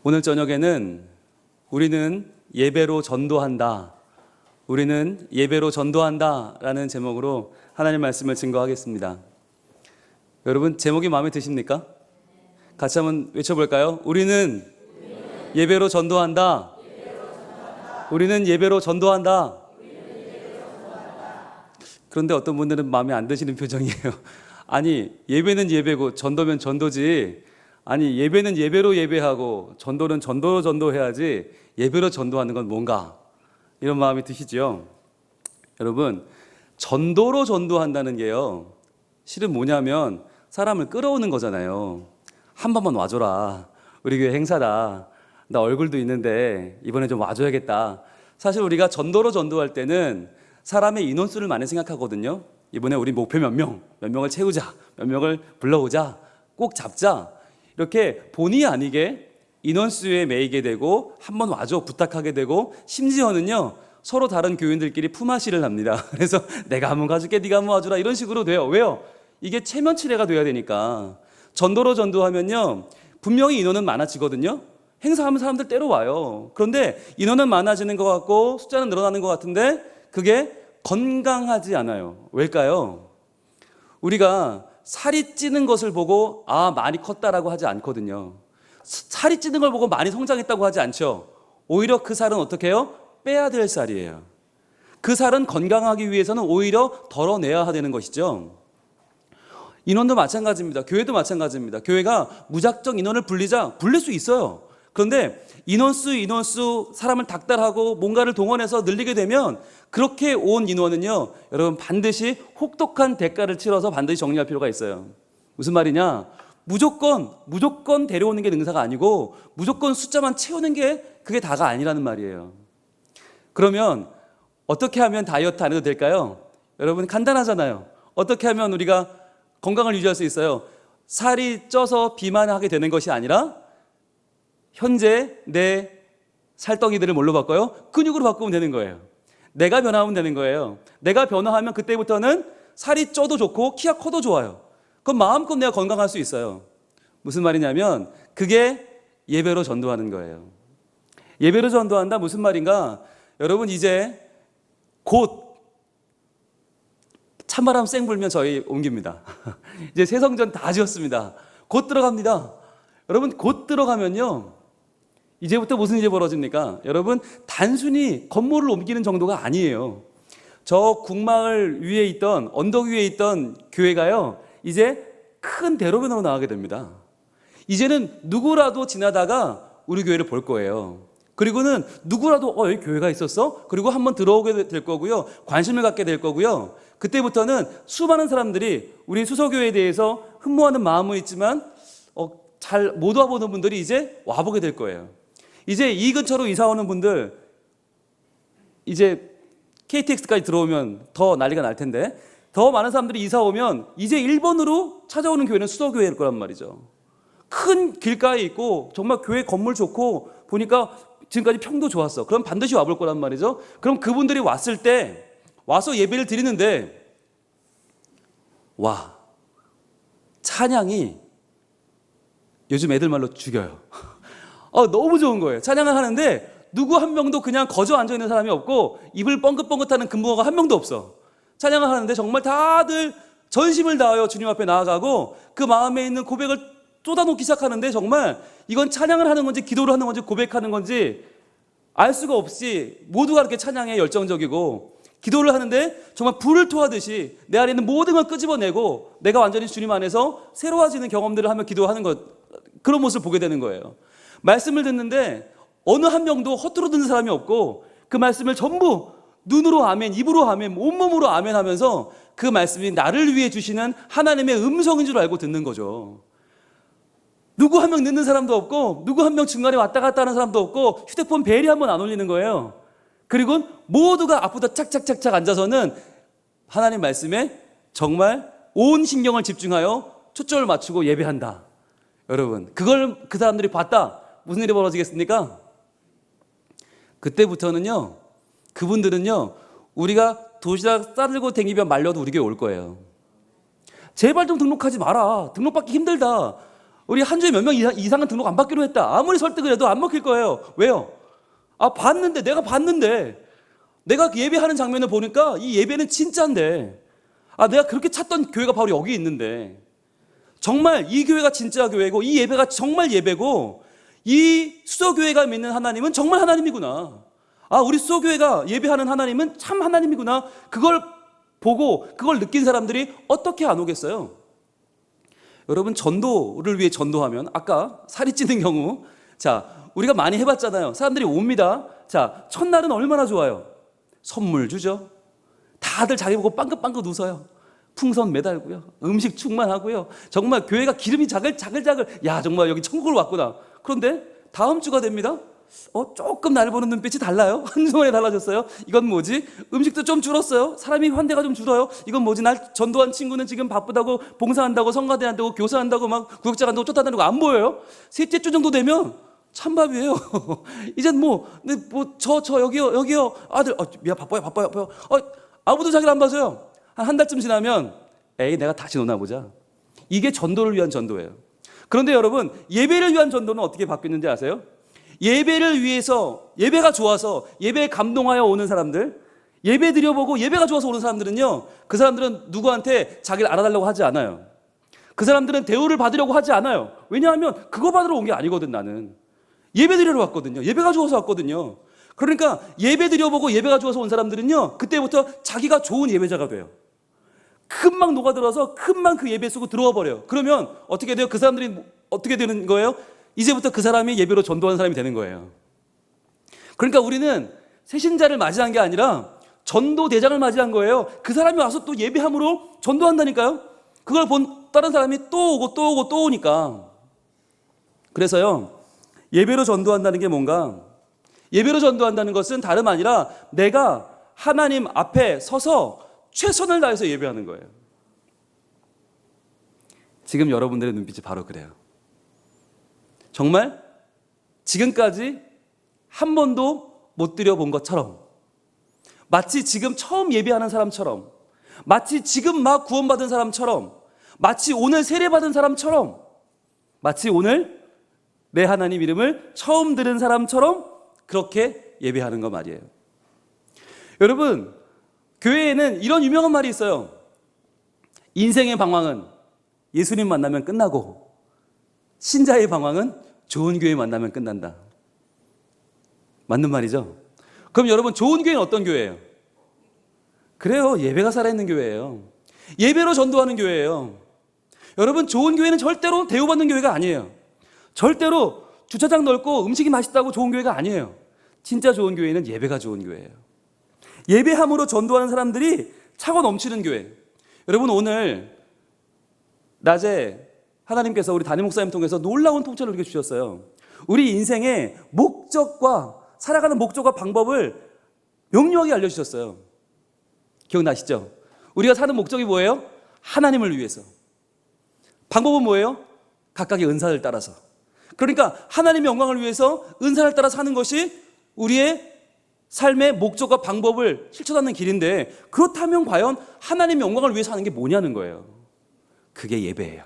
오늘 저녁에는 우리는 예배로 전도한다. 우리는 예배로 전도한다 라는 제목으로 하나님 말씀을 증거하겠습니다. 여러분, 제목이 마음에 드십니까? 같이 한번 외쳐볼까요? 우리는 예배로 전도한다. 우리는 예배로 전도한다. 그런데 어떤 분들은 마음에 안 드시는 표정이에요. 아니, 예배는 예배고 전도면 전도지. 아니, 예배는 예배로 예배하고 전도는 전도로 전도해야지 예배로 전도하는 건 뭔가, 이런 마음이 드시죠? 여러분, 전도로 전도한다는 게요, 실은 뭐냐면 사람을 끌어오는 거잖아요. 한 번만 와줘라. 우리 교회 행사다. 나 얼굴도 있는데 이번에 좀 와줘야겠다. 사실 우리가 전도로 전도할 때는 사람의 인원수를 많이 생각하거든요. 이번에 우리 목표 몇 명을 채우자, 몇 명을 불러오자, 꼭 잡자. 이렇게 본의 아니게 인원수에 매이게 되고 한번 와줘 부탁하게 되고, 심지어는요 서로 다른 교인들끼리 품앗이를 합니다. 그래서 내가 한번 가줄게, 네가 한번 와주라, 이런 식으로 돼요. 왜요? 이게 체면치레가 돼야 되니까. 전도로 전도하면요 분명히 인원은 많아지거든요. 행사하면 사람들 때로 와요. 그런데 인원은 많아지는 것 같고 숫자는 늘어나는 것 같은데 그게 건강하지 않아요. 왜일까요? 우리가 살이 찌는 것을 보고 아, 많이 컸다라고 하지 않거든요. 살이 찌는 걸 보고 많이 성장했다고 하지 않죠. 오히려 그 살은 어떻게 해요? 빼야 될 살이에요. 그 살은 건강하기 위해서는 오히려 덜어내야 되는 것이죠. 인원도 마찬가지입니다. 교회도 마찬가지입니다. 교회가 무작정 인원을 불릴 수 있어요. 그런데 인원수 사람을 닥달하고 뭔가를 동원해서 늘리게 되면 그렇게 온 인원은요, 여러분 반드시 혹독한 대가를 치러서 반드시 정리할 필요가 있어요. 무슨 말이냐? 무조건 데려오는 게 능사가 아니고 무조건 숫자만 채우는 게 그게 다가 아니라는 말이에요. 그러면 어떻게 하면 다이어트 안 해도 될까요? 여러분 간단하잖아요. 어떻게 하면 우리가 건강을 유지할 수 있어요? 살이 쪄서 비만하게 되는 것이 아니라 현재 내 살덩이들을 뭘로 바꿔요? 근육으로 바꾸면 되는 거예요. 내가 변화하면 되는 거예요. 내가 변화하면 그때부터는 살이 쪄도 좋고 키가 커도 좋아요. 그럼 마음껏 내가 건강할 수 있어요. 무슨 말이냐면 그게 예배로 전도하는 거예요. 예배로 전도한다 무슨 말인가? 여러분 이제 곧 찬바람 쌩 불면 저희 옮깁니다. 이제 새 성전 다 지었습니다. 곧 들어갑니다. 여러분 곧 들어가면요, 이제부터 무슨 일이 벌어집니까? 여러분 단순히 건물을 옮기는 정도가 아니에요. 저 국마을 위에 있던, 언덕 위에 있던 교회가요, 이제 큰 대로변으로 나가게 됩니다. 이제는 누구라도 지나다가 우리 교회를 볼 거예요. 그리고는 누구라도 여기 교회가 있었어? 그리고 한번 들어오게 될 거고요. 관심을 갖게 될 거고요. 그때부터는 수많은 사람들이 우리 수서교회에 대해서 흠모하는 마음은 있지만 잘 못 와보는 분들이 이제 와보게 될 거예요. 이제 이 근처로 이사 오는 분들, 이제 KTX까지 들어오면 더 난리가 날 텐데, 더 많은 사람들이 이사 오면 이제 1번으로 찾아오는 교회는 수서교회일 거란 말이죠. 큰 길가에 있고 정말 교회 건물 좋고 보니까 지금까지 평도 좋았어. 그럼 반드시 와볼 거란 말이죠. 그럼 그분들이 왔을 때 와서 예배를 드리는데, 와, 찬양이 요즘 애들 말로 죽여요. 너무 좋은 거예요. 찬양을 하는데 누구 한 명도 그냥 거저 앉아있는 사람이 없고 입을 뻥긋뻥긋하는 금붕어가 한 명도 없어. 찬양을 하는데 정말 다들 전심을 다하여 주님 앞에 나아가고 그 마음에 있는 고백을 쏟아놓기 시작하는데, 정말 이건 찬양을 하는 건지 기도를 하는 건지 고백하는 건지 알 수가 없이 모두가 이렇게 찬양에 열정적이고, 기도를 하는데 정말 불을 토하듯이 내 안에 있는 모든 걸 끄집어내고 내가 완전히 주님 안에서 새로워지는 경험들을 하며 기도하는 것, 그런 모습을 보게 되는 거예요. 말씀을 듣는데 어느 한 명도 허투루 듣는 사람이 없고 그 말씀을 전부 눈으로 아멘, 입으로 아멘, 온몸으로 아멘 하면서 그 말씀이 나를 위해 주시는 하나님의 음성인 줄 알고 듣는 거죠. 누구 한 명 늦는 사람도 없고 누구 한 명 중간에 왔다 갔다 하는 사람도 없고 휴대폰 벨이 한 번 안 울리는 거예요. 그리고 모두가 앞부터 착착착착 앉아서는 하나님 말씀에 정말 온 신경을 집중하여 초점을 맞추고 예배한다. 여러분, 그걸 그 사람들이 봤다. 무슨 일이 벌어지겠습니까? 그때부터는요, 그분들은요, 우리가 도시락 싸들고 댕기며 말려도 우리 교회 올 거예요. 제발 좀 등록하지 마라. 등록받기 힘들다. 우리 한 주에 몇 명 이상은 등록 안 받기로 했다. 아무리 설득을 해도 안 먹힐 거예요. 왜요? 내가 봤는데, 내가 예배하는 장면을 보니까 이 예배는 진짜인데, 내가 그렇게 찾던 교회가 바로 여기 있는데, 정말 이 교회가 진짜 교회고, 이 예배가 정말 예배고, 이 수서교회가 믿는 하나님은 정말 하나님이구나. 우리 수서교회가 예배하는 하나님은 참 하나님이구나. 그걸 보고, 그걸 느낀 사람들이 어떻게 안 오겠어요? 여러분, 전도를 위해 전도하면, 아까 살이 찌는 경우, 우리가 많이 해봤잖아요. 사람들이 옵니다. 첫날은 얼마나 좋아요? 선물 주죠. 다들 자기 보고 빵긋빵긋 웃어요. 풍선 매달고요. 음식 충만하고요. 정말 교회가 기름이 자글자글. 야, 정말 여기 천국을 왔구나. 그런데 다음 주가 됩니다. 조금 날 보는 눈빛이 달라요. 한순간에 달라졌어요. 이건 뭐지? 음식도 좀 줄었어요. 사람이 환대가 좀 줄어요. 이건 뭐지? 날 전도한 친구는 지금 바쁘다고 봉사한다고 성가대 한다고 교사한다고 막 구역장 한다고 쫓아다니고 안 보여요. 셋째 주 정도 되면 찬밥이에요. 이젠 여기요. 아들, 미안, 바빠요. 아무도 자기를 안 봐줘요. 한 달쯤 지나면, 내가 다시 노나 보자. 이게 전도를 위한 전도예요. 그런데 여러분, 예배를 위한 전도는 어떻게 바뀌었는지 아세요? 예배를 위해서, 예배가 좋아서, 예배에 감동하여 오는 사람들, 예배 드려보고 예배가 좋아서 오는 사람들은요, 그 사람들은 누구한테 자기를 알아달라고 하지 않아요. 그 사람들은 대우를 받으려고 하지 않아요. 왜냐하면 그거 받으러 온 게 아니거든, 나는. 예배 드리러 왔거든요. 예배가 좋아서 왔거든요. 그러니까 예배 드려보고 예배가 좋아서 온 사람들은요, 그때부터 자기가 좋은 예배자가 돼요. 금방 녹아들어서 금방 그 예배 쓰고 들어와 버려요. 그러면 어떻게 돼요? 그 사람들이 어떻게 되는 거예요? 이제부터 그 사람이 예배로 전도하는 사람이 되는 거예요. 그러니까 우리는 새신자를 맞이한 게 아니라 전도대장을 맞이한 거예요. 그 사람이 와서 또 예배함으로 전도한다니까요. 그걸 본 다른 사람이 또 오고 또 오고 또 오니까. 그래서요, 예배로 전도한다는 게 뭔가? 예배로 전도한다는 것은 다름 아니라 내가 하나님 앞에 서서 최선을 다해서 예배하는 거예요. 지금 여러분들의 눈빛이 바로 그래요. 정말 지금까지 한 번도 못 드려본 것처럼, 마치 지금 처음 예배하는 사람처럼, 마치 지금 막 구원받은 사람처럼, 마치 오늘 세례받은 사람처럼, 마치 오늘 내 하나님 이름을 처음 들은 사람처럼 그렇게 예배하는 거 말이에요. 여러분, 교회에는 이런 유명한 말이 있어요. 인생의 방황은 예수님 만나면 끝나고, 신자의 방황은 좋은 교회 만나면 끝난다. 맞는 말이죠? 그럼 여러분, 좋은 교회는 어떤 교회예요? 그래요, 예배가 살아있는 교회예요. 예배로 전도하는 교회예요. 여러분, 좋은 교회는 절대로 대우받는 교회가 아니에요. 절대로 주차장 넓고 음식이 맛있다고 좋은 교회가 아니에요. 진짜 좋은 교회는 예배가 좋은 교회예요. 예배함으로 전도하는 사람들이 차고 넘치는 교회. 여러분, 오늘 낮에 하나님께서 우리 담임 목사님 통해서 놀라운 통찰을 우리에게 주셨어요. 우리 인생의 목적과 살아가는 목적과 방법을 명료하게 알려주셨어요. 기억나시죠? 우리가 사는 목적이 뭐예요? 하나님을 위해서. 방법은 뭐예요? 각각의 은사를 따라서. 그러니까 하나님의 영광을 위해서 은사를 따라 사는 것이 우리의 삶의 목적과 방법을 실천하는 길인데, 그렇다면 과연 하나님의 영광을 위해서 하는 게 뭐냐는 거예요. 그게 예배예요.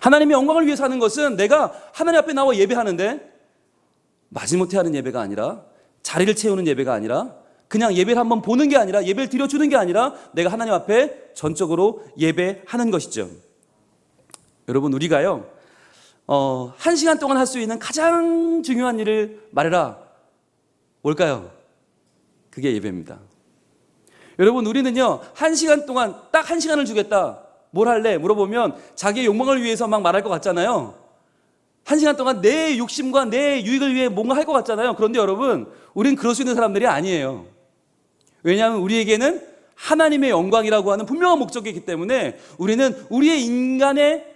하나님의 영광을 위해서 하는 것은 내가 하나님 앞에 나와 예배하는데 마지못해 하는 예배가 아니라, 자리를 채우는 예배가 아니라, 그냥 예배를 한번 보는 게 아니라, 예배를 드려주는 게 아니라 내가 하나님 앞에 전적으로 예배하는 것이죠. 여러분, 우리가요, 1시간 동안 할 수 있는 가장 중요한 일을 말해라. 뭘까요? 그게 예배입니다. 여러분, 우리는요, 1시간 동안 딱 1시간을 주겠다. 뭘 할래? 물어보면 자기의 욕망을 위해서 막 말할 것 같잖아요. 1시간 동안 내 욕심과 내 유익을 위해 뭔가 할 것 같잖아요. 그런데 여러분, 우리는 그럴 수 있는 사람들이 아니에요. 왜냐하면 우리에게는 하나님의 영광이라고 하는 분명한 목적이 있기 때문에 우리는 우리의 인간의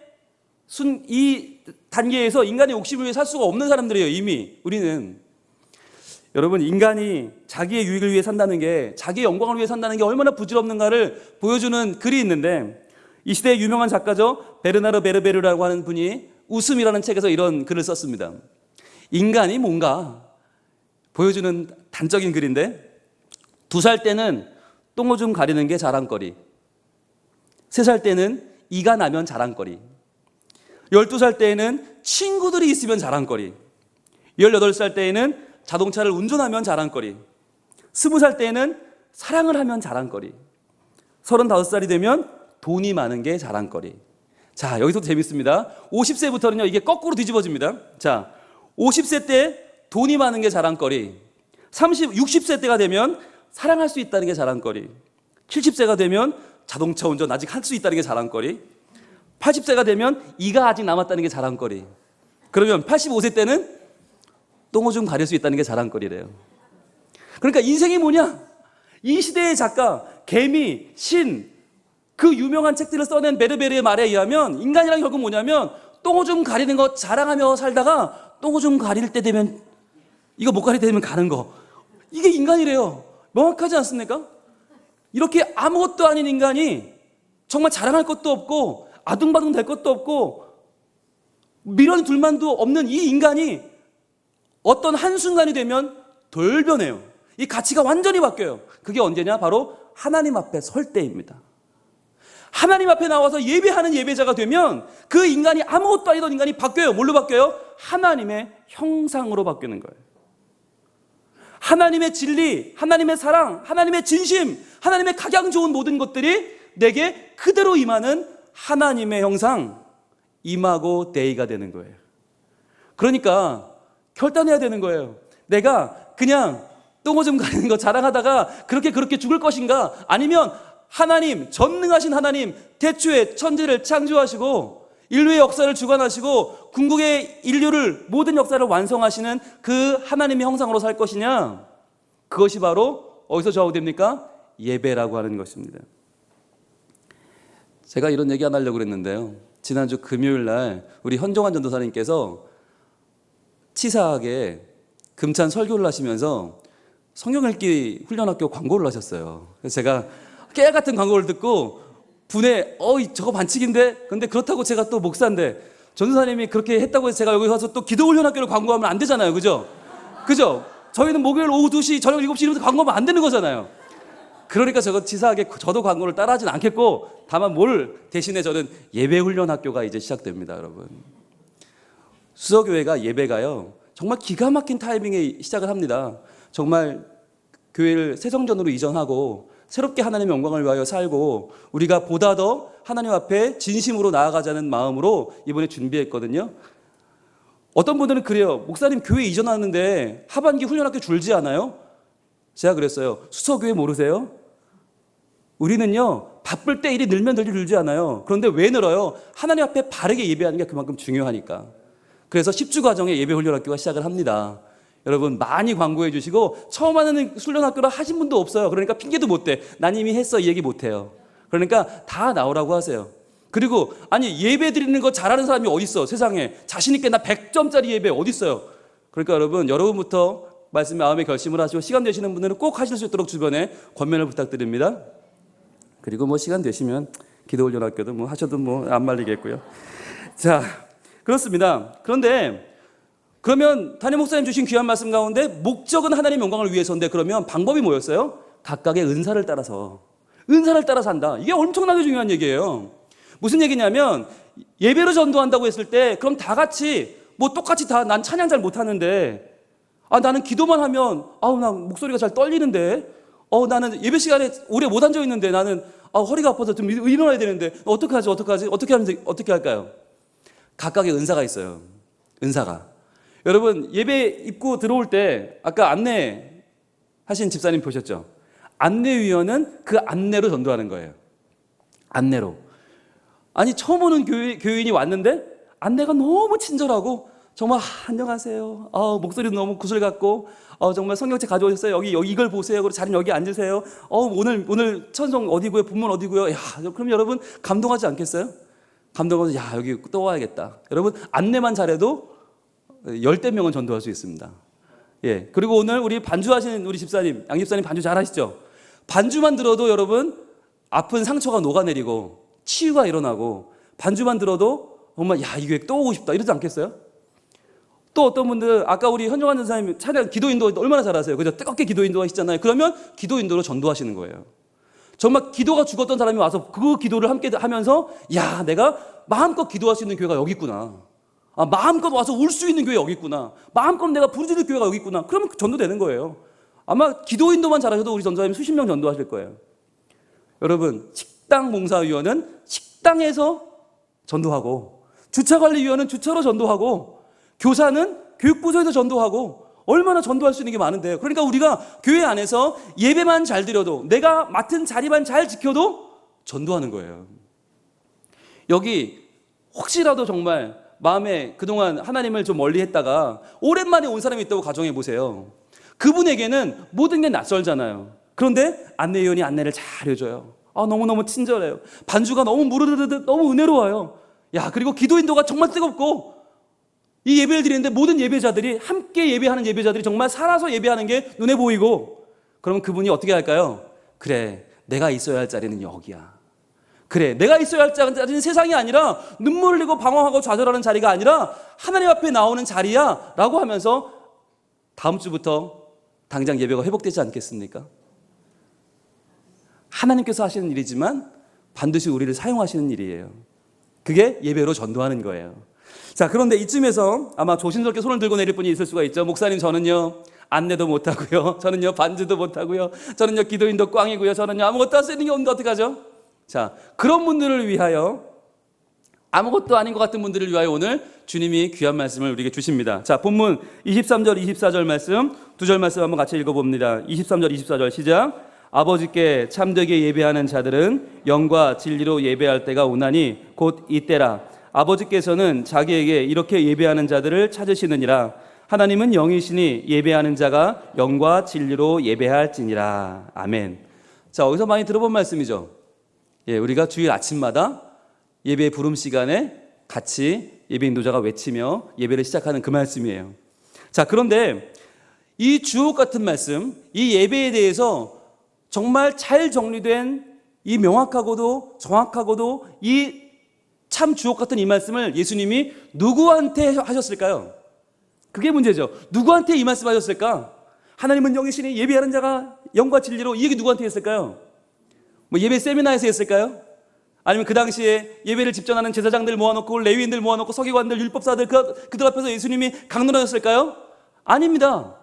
이 단계에서 인간의 욕심을 위해 살 수가 없는 사람들이에요. 이미 우리는. 여러분, 인간이 자기의 유익을 위해 산다는 게, 자기의 영광을 위해 산다는 게 얼마나 부질없는가를 보여주는 글이 있는데, 이 시대의 유명한 작가죠, 베르나르 베르베르라고 하는 분이 웃음이라는 책에서 이런 글을 썼습니다. 인간이 뭔가 보여주는 단적인 글인데, 2살 때는 똥오줌 가리는 게 자랑거리, 3살 때는 이가 나면 자랑거리, 12살 때에는 친구들이 있으면 자랑거리, 18살 때에는 자동차를 운전하면 자랑거리, 20살 때에는 사랑을 하면 자랑거리, 35살이 되면 돈이 많은 게 자랑거리. 자, 여기서 재밌습니다. 50세부터는요, 이게 거꾸로 뒤집어집니다. 자, 50세 때 돈이 많은 게 자랑거리, 60세 때가 되면 사랑할 수 있다는 게 자랑거리, 70세가 되면 자동차 운전 아직 할 수 있다는 게 자랑거리, 80세가 되면 이가 아직 남았다는 게 자랑거리. 그러면 85세 때는 똥오줌 가릴 수 있다는 게 자랑거리래요. 그러니까 인생이 뭐냐? 이 시대의 작가, 개미, 신, 그 유명한 책들을 써낸 베르베르의 말에 의하면 인간이란 결국 뭐냐면 똥오줌 가리는 거 자랑하며 살다가 똥오줌 가릴 때 되면 이거 못 가릴 때 되면 가는 거. 이게 인간이래요. 명확하지 않습니까? 이렇게 아무것도 아닌 인간이 정말 자랑할 것도 없고 아둥바둥 될 것도 없고 미련 둘만도 없는 이 인간이 어떤 한순간이 되면 돌변해요. 이 가치가 완전히 바뀌어요. 그게 언제냐? 바로 하나님 앞에 설 때입니다. 하나님 앞에 나와서 예배하는 예배자가 되면 그 인간이 아무것도 아니던 인간이 바뀌어요. 뭘로 바뀌어요? 하나님의 형상으로 바뀌는 거예요. 하나님의 진리, 하나님의 사랑, 하나님의 진심, 하나님의 각양 좋은 모든 것들이 내게 그대로 임하는 하나님의 형상, 이마고 데이가 되는 거예요. 그러니까 결단해야 되는 거예요. 내가 그냥 똥오줌 가리는 거 자랑하다가 그렇게 죽을 것인가? 아니면 하나님, 전능하신 하나님, 태초에 천지를 창조하시고 인류의 역사를 주관하시고 궁극의 인류를 모든 역사를 완성하시는 그 하나님의 형상으로 살 것이냐? 그것이 바로 어디서 좌우됩니까? 예배라고 하는 것입니다. 제가 이런 얘기 안 하려고 그랬는데요. 지난주 금요일 날 우리 현종환 전도사님께서 치사하게 금찬 설교를 하시면서 성경 읽기 훈련학교 광고를 하셨어요. 그래서 제가 깨알 같은 광고를 듣고 분에 저거 반칙인데? 근데 그렇다고 제가 또 목사인데 전도사님이 그렇게 했다고 해서 제가 여기 와서 또 기도 훈련학교를 광고하면 안 되잖아요. 그죠? 저희는 목요일 오후 2시 저녁 7시 이러면서 광고하면 안 되는 거잖아요. 그러니까 저거 치사하게 저도 광고를 따라하진 않겠고 다만 대신에 저는 예배훈련학교가 이제 시작됩니다. 여러분, 수서교회가 예배가요 정말 기가 막힌 타이밍에 시작을 합니다. 정말 교회를 새성전으로 이전하고 새롭게 하나님의 영광을 위하여 살고 우리가 보다 더 하나님 앞에 진심으로 나아가자는 마음으로 이번에 준비했거든요. 어떤 분들은 그래요. 목사님 교회 이전하는데 하반기 훈련학교 줄지 않아요? 제가 그랬어요. 수서교회 모르세요? 우리는요 바쁠 때 일이 늘면 늘지 줄지 않아요. 그런데 왜 늘어요? 하나님 앞에 바르게 예배하는 게 그만큼 중요하니까. 그래서 10주 과정에 예배훈련학교가 시작을 합니다. 여러분 많이 광고해 주시고 처음 하는 훈련학교라 하신 분도 없어요. 그러니까 핑계도 못 대. 난 이미 했어 이 얘기 못 해요. 그러니까 다 나오라고 하세요. 그리고 아니 예배 드리는 거 잘하는 사람이 어디 있어 세상에. 자신 있게 나 100점짜리 예배 어디 있어요. 그러니까 여러분부터 말씀에 마음의 결심을 하시고 시간 되시는 분들은 꼭 하실 수 있도록 주변에 권면을 부탁드립니다. 그리고 시간 되시면 기도훈련학교도 하셔도 안 말리겠고요. 자, 그렇습니다. 그러면 담임 목사님 주신 귀한 말씀 가운데 목적은 하나님의 영광을 위해서인데 그러면 방법이 뭐였어요? 각각의 은사를 따라서 한다. 이게 엄청나게 중요한 얘기예요. 무슨 얘기냐면 예배로 전도한다고 했을 때 그럼 다 같이 똑같이 난 찬양 잘 못하는데 나는 기도만 하면 나 목소리가 잘 떨리는데 나는 예배 시간에 오래 못 앉아 있는데 나는 허리가 아파서 좀 일어나야 되는데 어떻게 할까요? 각각의 은사가 있어요. 은사가. 여러분 예배 입구 들어올 때 아까 안내 하신 집사님 보셨죠? 안내위원은 그 안내로 전도하는 거예요. 안내로. 아니 처음 오는 교인이 왔는데 안내가 너무 친절하고 정말 안녕하세요. 목소리도 너무 구슬 같고 정말 성경책 가져오셨어요. 여기 이걸 보세요. 그리고 자리는 여기 앉으세요. 오늘 천성 어디고요? 본문 어디고요? 야, 그럼 여러분 감동하지 않겠어요? 감동하면서 여기 또 와야겠다. 여러분 안내만 잘해도 10대 명은 전도할 수 있습니다. 예. 그리고 오늘 우리 반주하시는 우리 집사님, 양 집사님 반주 잘하시죠? 반주만 들어도 여러분 아픈 상처가 녹아내리고 치유가 일어나고 반주만 들어도 정말 이 교회 또 오고 싶다 이러지 않겠어요? 또 어떤 분들 아까 우리 현종환 전사님 찬양 기도 인도 얼마나 잘하세요? 그죠? 뜨겁게 기도 인도하시잖아요. 그러면 기도 인도로 전도하시는 거예요. 정말 기도가 죽었던 사람이 와서 그 기도를 함께 하면서 내가 마음껏 기도할 수 있는 교회가 여기 있구나. 마음껏 와서 울 수 있는 교회 여기 있구나. 마음껏 내가 부르짖을 교회가 여기 있구나. 그러면 전도되는 거예요. 아마 기도 인도만 잘하셔도 우리 전도사님 수십 명 전도하실 거예요. 여러분, 식당 봉사위원은 식당에서 전도하고, 주차관리위원은 주차로 전도하고, 교사는 교육부서에서 전도하고, 얼마나 전도할 수 있는 게 많은데요. 그러니까 우리가 교회 안에서 예배만 잘 드려도, 내가 맡은 자리만 잘 지켜도 전도하는 거예요. 여기 혹시라도 정말 마음에 그동안 하나님을 좀 멀리 했다가 오랜만에 온 사람이 있다고 가정해 보세요. 그분에게는 모든 게 낯설잖아요. 그런데 안내위원이 안내를 잘 해줘요. 너무너무 친절해요. 반주가 너무 무르르르 너무 은혜로워요. 그리고 기도 인도가 정말 뜨겁고, 이 예배를 드리는데 모든 예배자들이, 함께 예배하는 예배자들이 정말 살아서 예배하는 게 눈에 보이고, 그러면 그분이 어떻게 할까요? 그래, 내가 있어야 할 자리는 여기야. 그래, 내가 있어야 할 자리는 세상이 아니라, 눈물 흘리고 방황하고 좌절하는 자리가 아니라 하나님 앞에 나오는 자리야 라고 하면서 다음 주부터 당장 예배가 회복되지 않겠습니까? 하나님께서 하시는 일이지만 반드시 우리를 사용하시는 일이에요. 그게 예배로 전도하는 거예요. 자, 그런데 이쯤에서 아마 조심스럽게 손을 들고 내릴 분이 있을 수가 있죠. 목사님, 저는요 안내도 못하고요, 저는요 반주도 못하고요, 저는요 기도인도 꽝이고요, 저는요 아무것도 할 수 있는 게 없는데 어떡하죠? 자, 그런 분들을 위하여, 아무것도 아닌 것 같은 분들을 위하여 오늘 주님이 귀한 말씀을 우리에게 주십니다. 자, 본문 23절 24절 말씀, 두 절 말씀 한번 같이 읽어봅니다. 23절 24절 시작. 아버지께 참되게 예배하는 자들은 영과 진리로 예배할 때가 오나니 곧 이때라. 아버지께서는 자기에게 이렇게 예배하는 자들을 찾으시느니라. 하나님은 영이시니 예배하는 자가 영과 진리로 예배할지니라. 아멘. 자, 어디서 많이 들어본 말씀이죠. 우리가 주일 아침마다 예배 부름 시간에 같이 예배 인도자가 외치며 예배를 시작하는 그 말씀이에요. 자, 그런데 이 주옥 같은 말씀, 이 예배에 대해서 정말 잘 정리된, 이 명확하고도 정확하고도 이 참 주옥 같은 이 말씀을 예수님이 누구한테 하셨을까요? 그게 문제죠. 누구한테 이 말씀 하셨을까? 하나님은 영이시니 예배하는 자가 영과 진리로, 이 얘기 누구한테 했을까요? 예배 세미나에서 했을까요? 아니면 그 당시에 예배를 집전하는 제사장들 모아놓고, 레위인들 모아놓고, 서기관들, 율법사들, 그들 앞에서 예수님이 강론하셨을까요? 아닙니다.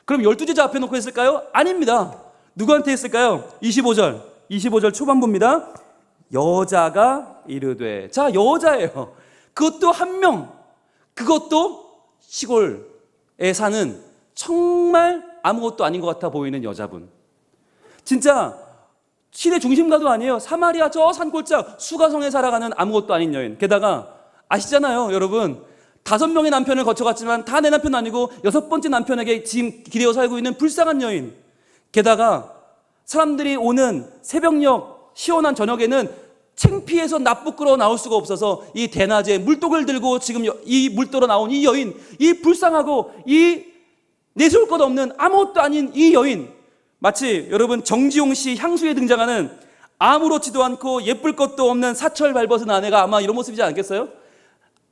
그럼 12제자 앞에 놓고 했을까요? 아닙니다. 누구한테 했을까요? 25절 초반부입니다. 여자가 이르되. 자, 여자예요. 그것도 한 명, 그것도 시골에 사는 정말 아무것도 아닌 것 같아 보이는 여자분. 진짜 시대 중심가도 아니에요. 사마리아 저 산골짜 수가성에 살아가는 아무것도 아닌 여인. 게다가 아시잖아요, 여러분. 5명의 남편을 거쳐갔지만 다 내 남편 아니고 6번째 남편에게 지금 기대어 살고 있는 불쌍한 여인. 게다가 사람들이 오는 새벽녘 시원한 저녁에는 창피해서 납부끄러워 나올 수가 없어서 이 대낮에 물독을 들고 지금 이 물도로 나온 이 여인, 이 불쌍하고 이 내세울 것 없는 아무것도 아닌 이 여인, 마치 여러분 정지용 씨 향수에 등장하는 아무렇지도 않고 예쁠 것도 없는 사철 발벗은 아내가 아마 이런 모습이지 않겠어요?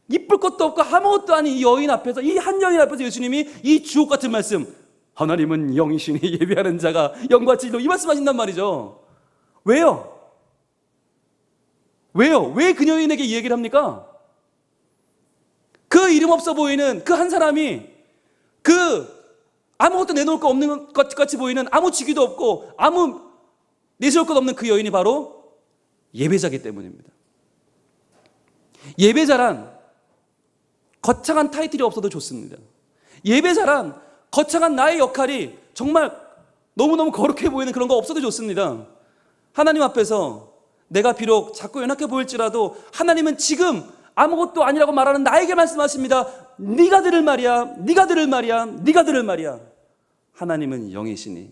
이쁠 것도 없고 아무것도 아닌 이 여인 앞에서, 이 한 여인 앞에서 예수님이 이 주옥 같은 말씀, 하나님은 영이시니 예배하는 자가 영과 진리로, 이 말씀하신단 말이죠. 왜요? 왜 그녀인에게 이 얘기를 합니까? 그 이름 없어 보이는 그 한 사람이, 그 아무것도 내놓을 거 없는 것 같이 보이는, 아무 직위도 없고 아무 내세울 것 없는 그 여인이 바로 예배자이기 때문입니다. 예배자란 거창한 타이틀이 없어도 좋습니다. 예배자란 거창한 나의 역할이 정말 너무너무 거룩해 보이는 그런 거 없어도 좋습니다. 하나님 앞에서 내가 비록 작고 연약해 보일지라도 하나님은 지금 아무것도 아니라고 말하는 나에게 말씀하십니다. 네가 들을 말이야, 네가 들을 말이야, 네가 들을 말이야. 하나님은 영이시니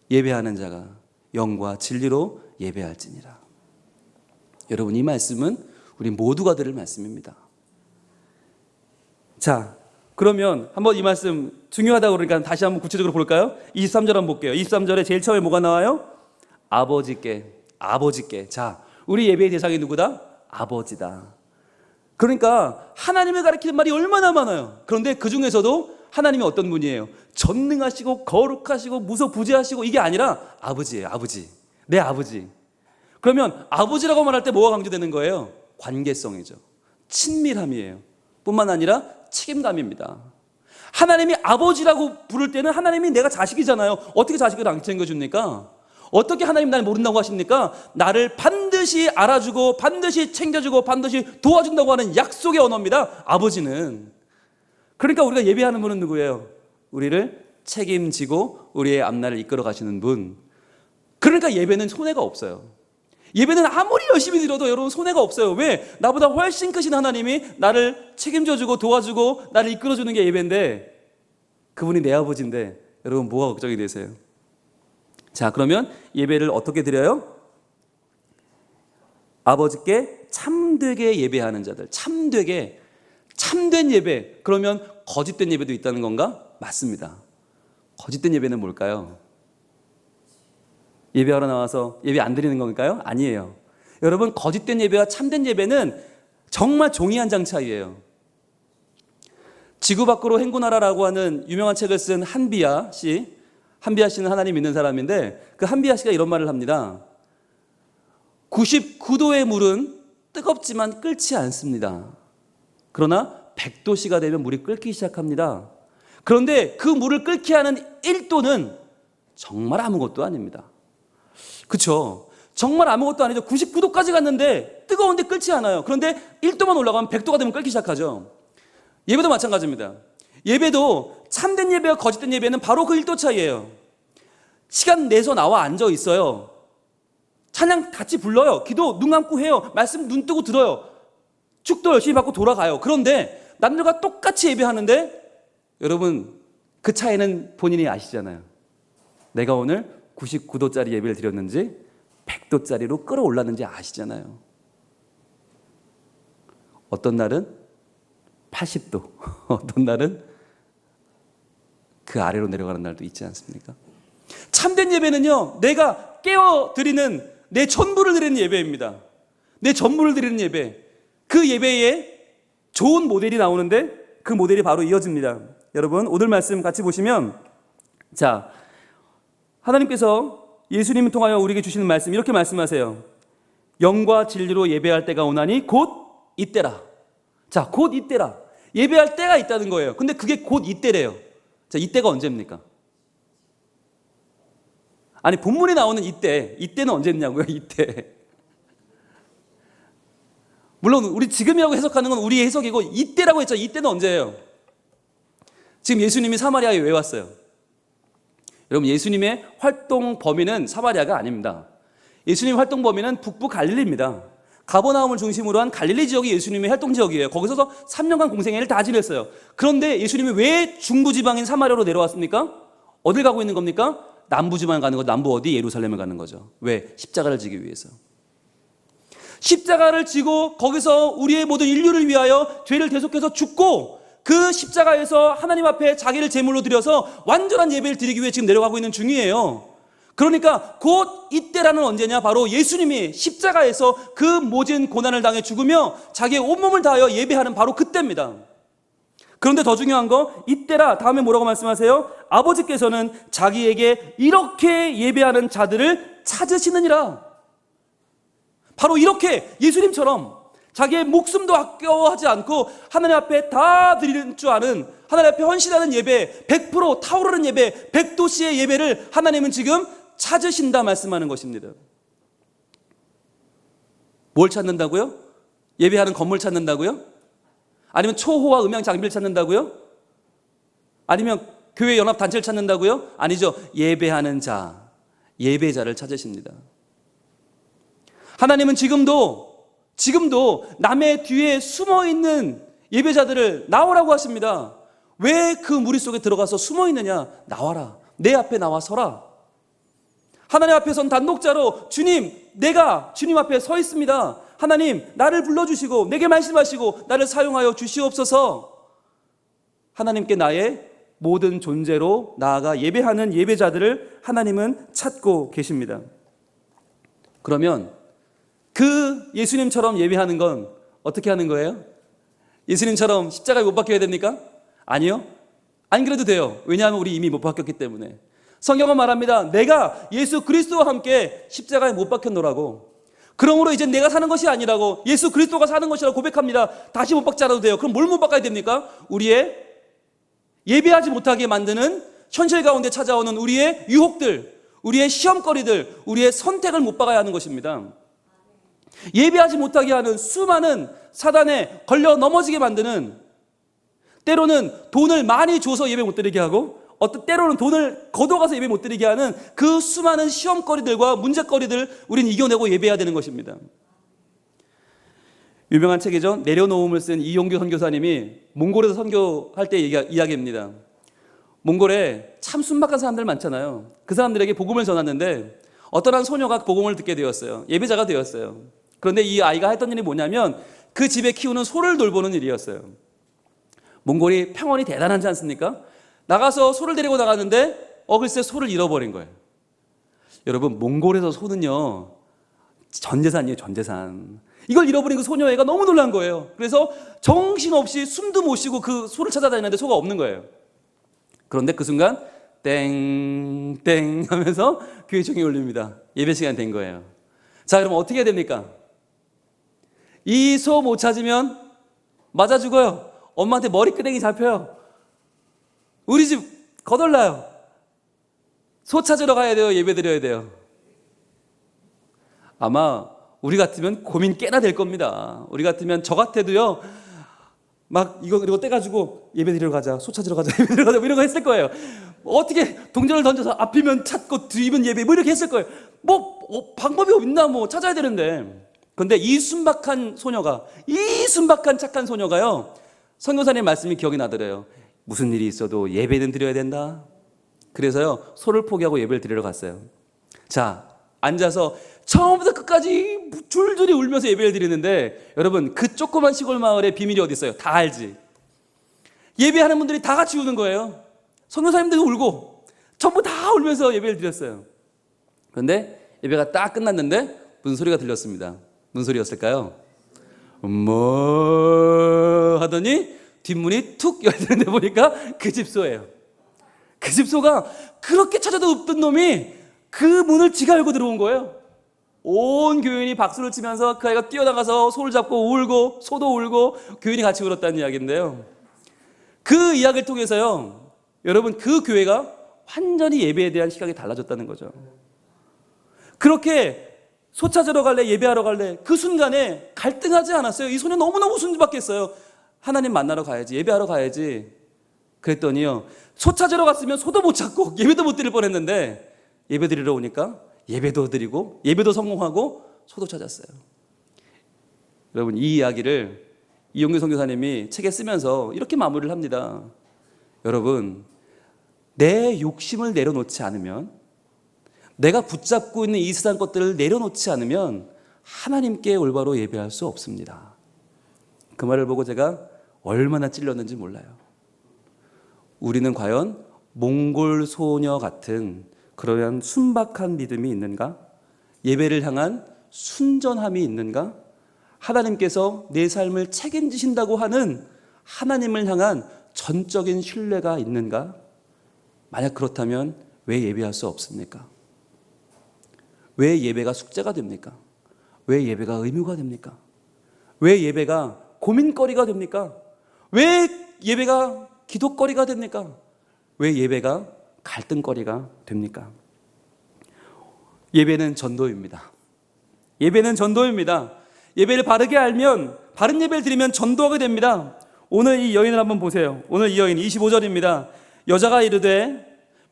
예배하는 자가 영과 진리로 예배할지니라. 여러분, 이 말씀은 우리 모두가 들을 말씀입니다. 자, 그러면 한번 이 말씀 중요하다고 그러니까 다시 한번 구체적으로 볼까요? 23절 한번 볼게요. 23절에 제일 처음에 뭐가 나와요? 아버지께. 자, 우리 예배의 대상이 누구다? 아버지다. 그러니까 하나님을 가리키는 말이 얼마나 많아요. 그런데 그 중에서도 하나님이 어떤 분이에요? 전능하시고 거룩하시고 무소부재하시고, 이게 아니라 아버지예요. 아버지, 내 아버지. 그러면 아버지라고 말할 때 뭐가 강조되는 거예요? 관계성이죠. 친밀함이에요. 뿐만 아니라 책임감입니다. 하나님이 아버지라고 부를 때는 하나님이 내가 자식이잖아요. 어떻게 자식을 안 챙겨줍니까? 어떻게 하나님 날 모른다고 하십니까? 나를 반드시 알아주고 반드시 챙겨주고 반드시 도와준다고 하는 약속의 언어입니다. 아버지는. 그러니까 우리가 예배하는 분은 누구예요? 우리를 책임지고 우리의 앞날을 이끌어 가시는 분. 그러니까 예배는 손해가 없어요. 예배는 아무리 열심히 드려도 여러분 손해가 없어요. 왜? 나보다 훨씬 크신 하나님이 나를 책임져주고 도와주고 나를 이끌어주는 게 예배인데, 그분이 내 아버지인데 여러분 뭐가 걱정이 되세요? 자, 그러면 예배를 어떻게 드려요? 아버지께 참되게 예배하는 자들. 참되게. 참된 예배. 그러면 거짓된 예배도 있다는 건가? 맞습니다. 거짓된 예배는 뭘까요? 예배하러 나와서 예배 안 드리는 건가요? 아니에요. 여러분, 거짓된 예배와 참된 예배는 정말 종이 한 장 차이예요. 지구 밖으로 행군하라라고 하는 유명한 책을 쓴 한비아 씨. 한비아 씨는 하나님 믿는 사람인데, 그 한비아 씨가 이런 말을 합니다. 99도의 물은 뜨겁지만 끓지 않습니다. 그러나 100도씨가 되면 물이 끓기 시작합니다. 그런데 그 물을 끓게 하는 1도는 정말 아무것도 아닙니다. 그렇죠? 정말 아무것도 아니죠. 99도까지 갔는데 뜨거운데 끓지 않아요. 그런데 1도만 올라가면 100도가 되면 끓기 시작하죠. 예배도 마찬가지입니다. 예배도 참된 예배와 거짓된 예배는 바로 그 1도 차이예요. 시간 내서 나와 앉아 있어요. 찬양 같이 불러요. 기도 눈 감고 해요. 말씀 눈 뜨고 들어요. 축도 열심히 받고 돌아가요. 그런데 남들과 똑같이 예배하는데 여러분, 그 차이는 본인이 아시잖아요. 내가 오늘 99도짜리 예배를 드렸는지 100도짜리로 끌어올랐는지 아시잖아요. 어떤 날은 80도, 어떤 날은 그 아래로 내려가는 날도 있지 않습니까? 참된 예배는요, 내가 깨어드리는 내 전부를 드리는 예배입니다. 내 전부를 드리는 예배. 그 예배에 좋은 모델이 나오는데 그 모델이 바로 이어집니다. 여러분, 오늘 말씀 같이 보시면, 자, 하나님께서 예수님을 통하여 우리에게 주시는 말씀, 이렇게 말씀하세요. 영과 진리로 예배할 때가 오나니 곧 이때라. 자, 곧 이때라. 예배할 때가 있다는 거예요. 근데 그게 곧 이때래요. 자, 이때가 언제입니까? 아니, 본문에 나오는 이때는 언제냐고요? 이때. 물론 우리 지금이라고 해석하는 건 우리의 해석이고, 이때라고 했죠. 이때는 언제예요? 지금 예수님이 사마리아에 왜 왔어요? 여러분, 예수님의 활동 범위는 사마리아가 아닙니다. 예수님 활동 범위는 북부 갈릴리입니다. 가버나움을 중심으로 한 갈릴리 지역이 예수님의 활동 지역이에요. 거기서 3년간 공생애를 다 지냈어요. 그런데 예수님이 왜 중부지방인 사마리아로 내려왔습니까? 어딜 가고 있는 겁니까? 남부지방에 가는 거, 남부 어디? 예루살렘을 가는 거죠. 왜? 십자가를 지기 위해서. 십자가를 지고 거기서 우리의 모든 인류를 위하여 죄를 대속해서 죽고, 그 십자가에서 하나님 앞에 자기를 제물로 드려서 완전한 예배를 드리기 위해 지금 내려가고 있는 중이에요. 그러니까 곧 이때라는 언제냐? 바로 예수님이 십자가에서 그 모진 고난을 당해 죽으며 자기의 온몸을 다하여 예배하는 바로 그때입니다. 그런데 더 중요한 거, 이때라 다음에 뭐라고 말씀하세요? 아버지께서는 자기에게 이렇게 예배하는 자들을 찾으시느니라. 바로 이렇게 예수님처럼 자기의 목숨도 아껴하지 않고 하나님 앞에 다 드리는 줄 아는, 하나님 앞에 헌신하는 예배, 100% 타오르는 예배, 100도씨의 예배를 하나님은 지금 찾으신다 말씀하는 것입니다. 뭘 찾는다고요? 예배하는 건물 찾는다고요? 아니면 초호화 음향 장비를 찾는다고요? 아니면 교회 연합 단체를 찾는다고요? 아니죠. 예배하는 자, 예배자를 찾으십니다. 하나님은 지금도 남의 뒤에 숨어있는 예배자들을 나오라고 하십니다. 왜 그 무리 속에 들어가서 숨어있느냐? 나와라. 내 앞에 나와 서라. 하나님 앞에 선 단독자로, 주님, 내가 주님 앞에 서 있습니다. 하나님, 나를 불러주시고 내게 말씀하시고 나를 사용하여 주시옵소서. 하나님께 나의 모든 존재로 나아가 예배하는 예배자들을 하나님은 찾고 계십니다. 그러면 그 예수님처럼 예배하는 건 어떻게 하는 거예요? 예수님처럼 십자가에 못 박혀야 됩니까? 아니요. 안 그래도 돼요. 왜냐하면 우리 이미 못 박혔기 때문에. 성경은 말합니다. 내가 예수 그리스도와 함께 십자가에 못 박혔노라고. 그러므로 이제 내가 사는 것이 아니라고 예수 그리스도가 사는 것이라고 고백합니다. 다시 못 박지 않아도 돼요. 그럼 뭘 못 박아야 됩니까? 우리의 예배하지 못하게 만드는 현실 가운데 찾아오는 우리의 유혹들, 우리의 시험거리들, 우리의 선택을 못 박아야 하는 것입니다. 예배하지 못하게 하는 수많은 사단에 걸려 넘어지게 만드는, 때로는 돈을 많이 줘서 예배 못 드리게 하고 때로는 돈을 걷어가서 예배 못 드리게 하는 그 수많은 시험거리들과 문제거리들 우린 이겨내고 예배해야 되는 것입니다. 유명한 책이죠. 내려놓음을 쓴 이용규 선교사님이 몽골에서 선교할 때 이야기입니다. 몽골에 참 순박한 사람들 많잖아요. 그 사람들에게 복음을 전했는데 어떤 한 소녀가 복음을 듣게 되었어요. 예배자가 되었어요. 그런데 이 아이가 했던 일이 뭐냐면 그 집에 키우는 소를 돌보는 일이었어요. 몽골이 평원이 대단하지 않습니까? 나가서 소를 데리고 나갔는데 글쎄 소를 잃어버린 거예요. 여러분, 몽골에서 소는요 전재산이에요. 전재산. 이걸 잃어버린 그 소녀애가 너무 놀란 거예요. 그래서 정신없이 숨도 못 쉬고 그 소를 찾아다니는데 소가 없는 거예요. 그런데 그 순간 땡땡 하면서 교회 종이 울립니다. 예배 시간 된 거예요. 자, 그럼 어떻게 해야 됩니까? 이 소 못 찾으면 맞아 죽어요. 엄마한테 머리끄댕이 잡혀요. 우리 집 거덜나요. 소 찾으러 가야 돼요? 예배 드려야 돼요? 아마 우리 같으면 고민 꽤나 될 겁니다. 우리 같으면 저 같아도요 막 이거 떼가지고 예배 드리러 가자, 소 찾으러 가자, 예배 드리러 가자 뭐 이런 거 했을 거예요. 어떻게 동전을 던져서 앞이면 찾고 뒤면 예배 뭐 이렇게 했을 거예요. 방법이 없나 찾아야 되는데. 그런데 이 순박한 소녀가, 이 순박한 착한 소녀가요, 선교사님 말씀이 기억이 나더래요. 무슨 일이 있어도 예배는 드려야 된다. 그래서요 소를 포기하고 예배를 드리러 갔어요. 자, 앉아서 처음부터 끝까지 줄줄이 울면서 예배를 드리는데, 여러분 그 조그만 시골 마을에 비밀이 어디 있어요? 다 알지. 예배하는 분들이 다 같이 우는 거예요. 선교사님들도 울고 전부 다 울면서 예배를 드렸어요. 그런데 예배가 딱 끝났는데 무슨 소리가 들렸습니다. 무슨 소리였을까요? 뭐 하더니 뒷문이 툭 열리는데 보니까 그 집 소예요. 그 집 소가 그렇게 찾아도 없던 놈이 그 문을 지가 열고 들어온 거예요. 온 교인이 박수를 치면서 그 아이가 뛰어나가서 소를 잡고 울고, 소도 울고 교인이 같이 울었다는 이야기인데요. 그 이야기를 통해서요, 여러분 그 교회가 완전히 예배에 대한 시각이 달라졌다는 거죠. 그렇게 소 찾으러 갈래, 예배하러 갈래, 그 순간에 갈등하지 않았어요. 이 소녀 너무너무 순박했어요. 하나님 만나러 가야지, 예배하러 가야지. 그랬더니요, 소 찾으러 갔으면 소도 못 찾고 예배도 못 드릴 뻔했는데 예배 드리러 오니까 예배도 드리고 예배도 성공하고 소도 찾았어요. 여러분, 이 이야기를 이용규 선교사님이 책에 쓰면서 이렇게 마무리를 합니다. 여러분, 내 욕심을 내려놓지 않으면, 내가 붙잡고 있는 이 세상 것들을 내려놓지 않으면 하나님께 올바로 예배할 수 없습니다. 그 말을 보고 제가 얼마나 찔렸는지 몰라요. 우리는 과연 몽골 소녀 같은 그러한 순박한 믿음이 있는가? 예배를 향한 순전함이 있는가? 하나님께서 내 삶을 책임지신다고 하는 하나님을 향한 전적인 신뢰가 있는가? 만약 그렇다면 왜 예배할 수 없습니까? 왜 예배가 숙제가 됩니까? 왜 예배가 의무가 됩니까? 왜 예배가 고민거리가 됩니까? 왜 예배가 기도거리가 됩니까? 왜 예배가 갈등거리가 됩니까? 예배는 전도입니다. 예배는 전도입니다. 예배를 바르게 알면, 바른 예배를 드리면 전도하게 됩니다. 오늘 이 여인을 한번 보세요. 오늘 이 여인 25절입니다. 여자가 이르되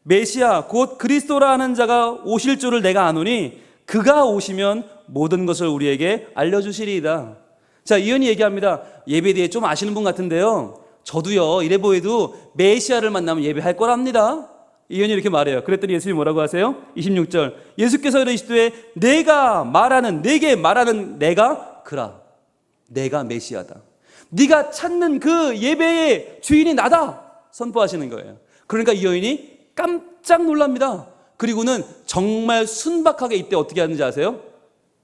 메시아 곧 그리스도라 하는 자가 오실 줄을 내가 아노니 그가 오시면 모든 것을 우리에게 알려주시리이다. 자, 이 여인이 얘기합니다. 예배에 대해 좀 아시는 분 같은데요, 저도요 이래 보여도 메시아를 만나면 예배할 거랍니다. 이 여인이 이렇게 말해요. 그랬더니 예수님이 뭐라고 하세요? 26절, 예수께서 이르시되 내가 말하는, 내게 말하는 내가 그라. 내가 메시아다. 네가 찾는 그 예배의 주인이 나다 선포하시는 거예요. 그러니까 이 여인이 깜짝 놀랍니다. 그리고는 정말 순박하게 이때 어떻게 하는지 아세요?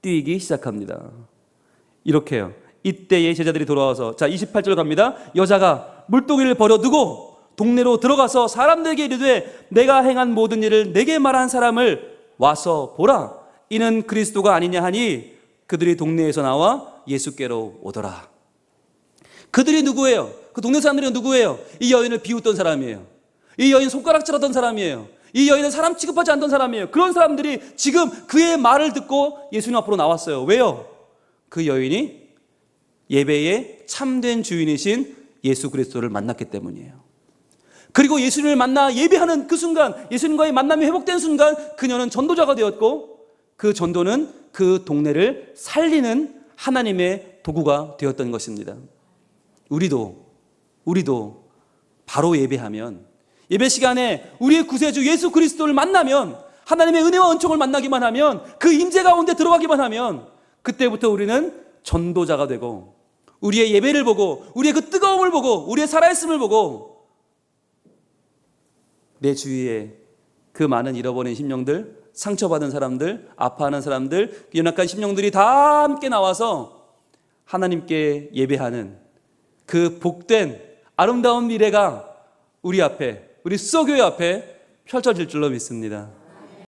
뛰기 시작합니다. 이렇게요. 이때에 제자들이 돌아와서, 자 28절 갑니다. 여자가 물동이를 버려두고 동네로 들어가서 사람들에게 이르되 내가 행한 모든 일을 내게 말한 사람을 와서 보라. 이는 그리스도가 아니냐 하니 그들이 동네에서 나와 예수께로 오더라. 그들이 누구예요? 그 동네 사람들이 누구예요? 이 여인을 비웃던 사람이에요. 이 여인 손가락질하던 사람이에요. 이 여인은 사람 취급하지 않던 사람이에요. 그런 사람들이 지금 그의 말을 듣고 예수님 앞으로 나왔어요. 왜요? 그 여인이 예배의 참된 주인이신 예수 그리스도를 만났기 때문이에요. 그리고 예수님을 만나 예배하는 그 순간, 예수님과의 만남이 회복된 순간 그녀는 전도자가 되었고, 그 전도는 그 동네를 살리는 하나님의 도구가 되었던 것입니다. 우리도 바로 예배하면, 예배 시간에 우리의 구세주 예수 그리스도를 만나면, 하나님의 은혜와 은총을 만나기만 하면, 그 임재 가운데 들어가기만 하면, 그때부터 우리는 전도자가 되고, 우리의 예배를 보고, 우리의 그 뜨거움을 보고, 우리의 살아있음을 보고, 내 주위에 그 많은 잃어버린 심령들, 상처받은 사람들, 아파하는 사람들, 연약한 심령들이 다 함께 나와서 하나님께 예배하는 그 복된 아름다운 미래가 우리 앞에, 우리 수서교회 앞에 펼쳐질 줄로 믿습니다.